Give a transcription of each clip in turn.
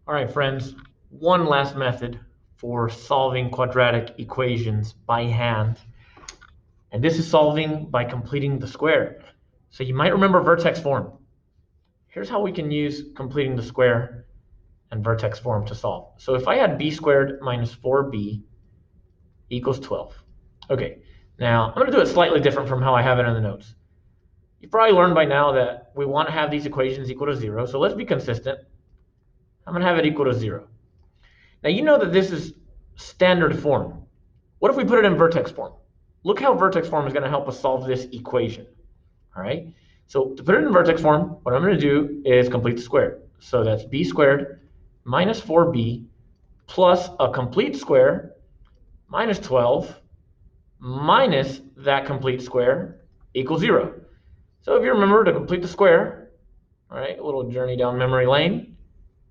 All right, friends, one last method for solving quadratic equations by hand. And this is solving by completing the square. So you might remember vertex form. Here's how we can use completing the square and vertex form to solve. So if I had b squared minus 4b equals 12. Okay, now I'm going to do it slightly different from how I have it in the notes. You've probably learned by now that we want to have these equations equal to 0. So let's be consistent. I'm going to have it equal to 0. Now you know that this is standard form. What if we put it in vertex form? Look how vertex form is going to help us solve this equation. All right. So to put it in vertex form, what I'm going to do is complete the square. So that's b squared minus 4b plus a complete square minus 12 minus that complete square equals 0. So if you remember to complete the square, all right, a little journey down memory lane,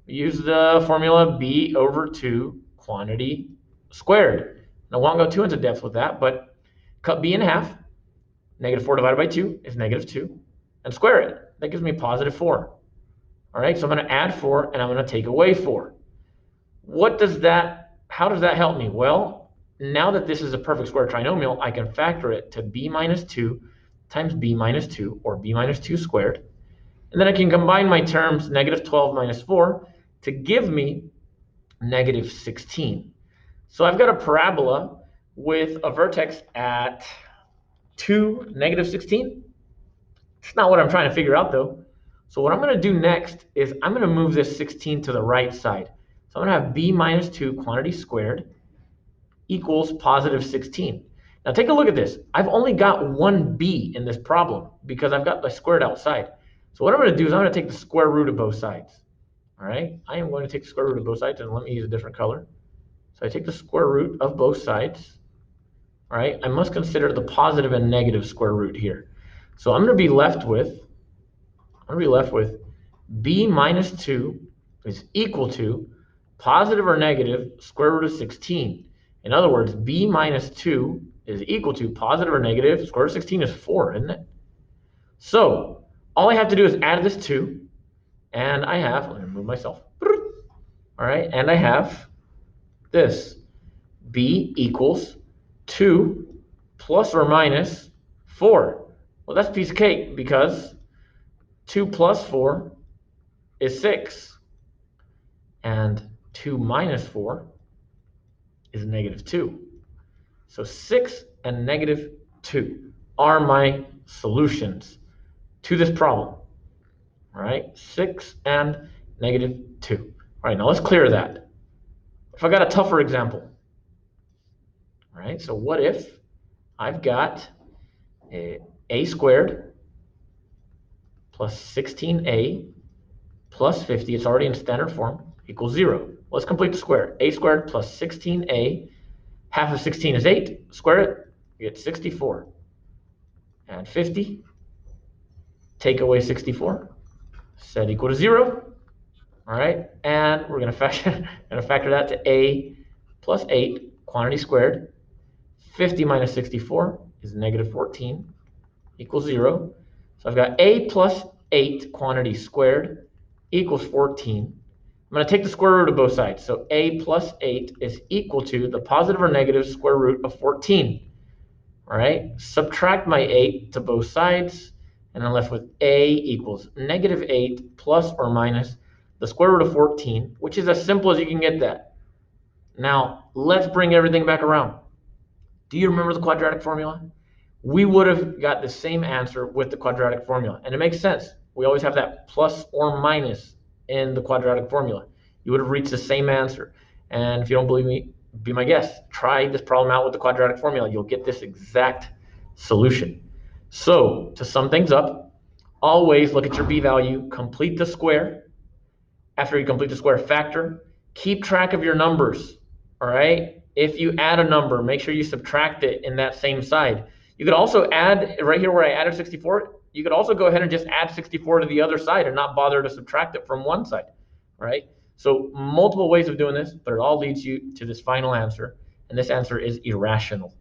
use the formula b over 2 quantity squared. Now, I won't go too into depth with that, but cut b in half. Negative 4 divided by 2 is negative 2. And square it. That gives me positive 4. All right, so I'm going to add 4, and I'm going to take away 4. How does that help me? Well, now that this is a perfect square trinomial, I can factor it to b minus 2 times b minus 2, or b minus 2 squared. And then I can combine my terms, negative 12 minus 4, to give me negative 16. So I've got a parabola with a vertex at 2, negative 16. It's not what I'm trying to figure out, though. So what I'm going to do next is I'm going to move this 16 to the right side. So I'm going to have b minus 2 quantity squared equals positive 16. Now take a look at this. I've only got one b in this problem because I've got the squared outside. So what I'm going to do is I'm going to take the square root of both sides. All right, I am going to take the square root of both sides, and let me use a different color. So I take the square root of both sides. All right, I must consider the positive and negative square root here. So I'm going to be left with b minus 2 is equal to positive or negative square root of 16. In other words, b minus 2 is equal to positive or negative square root of 16 is 4, isn't it? So all I have to do is add this 2, and I have, let me move myself. All right, and I have this. B equals 2 plus or minus 4. Well, that's a piece of cake because 2 plus 4 is 6. And 2 minus 4 is negative 2. So 6 and negative 2 are my solutions to this problem. All right, 6 and negative 2. All right, now let's clear that. If I got a tougher example, all right, so what if I've got a squared plus 16a plus 50, it's already in standard form, equals 0. Let's complete the square. A squared plus 16a, half of 16 is 8. Square it, you get 64. Add 50, take away 64, set equal to 0. All right, and we're going to factor that to a plus 8, quantity squared. 50 minus 64 is negative 14, equals 0. So I've got a plus 8 quantity squared equals 14. I'm going to take the square root of both sides. So a plus 8 is equal to the positive or negative square root of 14. All right, subtract my 8 to both sides, and I'm left with a equals negative 8 plus or minus the square root of 14, which is as simple as you can get that. Now, let's bring everything back around. Do you remember the quadratic formula? We would have got the same answer with the quadratic formula. And it makes sense. We always have that plus or minus in the quadratic formula. You would have reached the same answer. And if you don't believe me, be my guest. Try this problem out with the quadratic formula. You'll get this exact solution. So to sum things up, always look at your b value, complete the square. After you complete the square, factor. Keep track of your numbers, all right? If you add a number, make sure you subtract it in that same side. You could also add, right here where I added 64, you could also go ahead and just add 64 to the other side and not bother to subtract it from one side, right? So multiple ways of doing this, but it all leads you to this final answer, and this answer is irrational.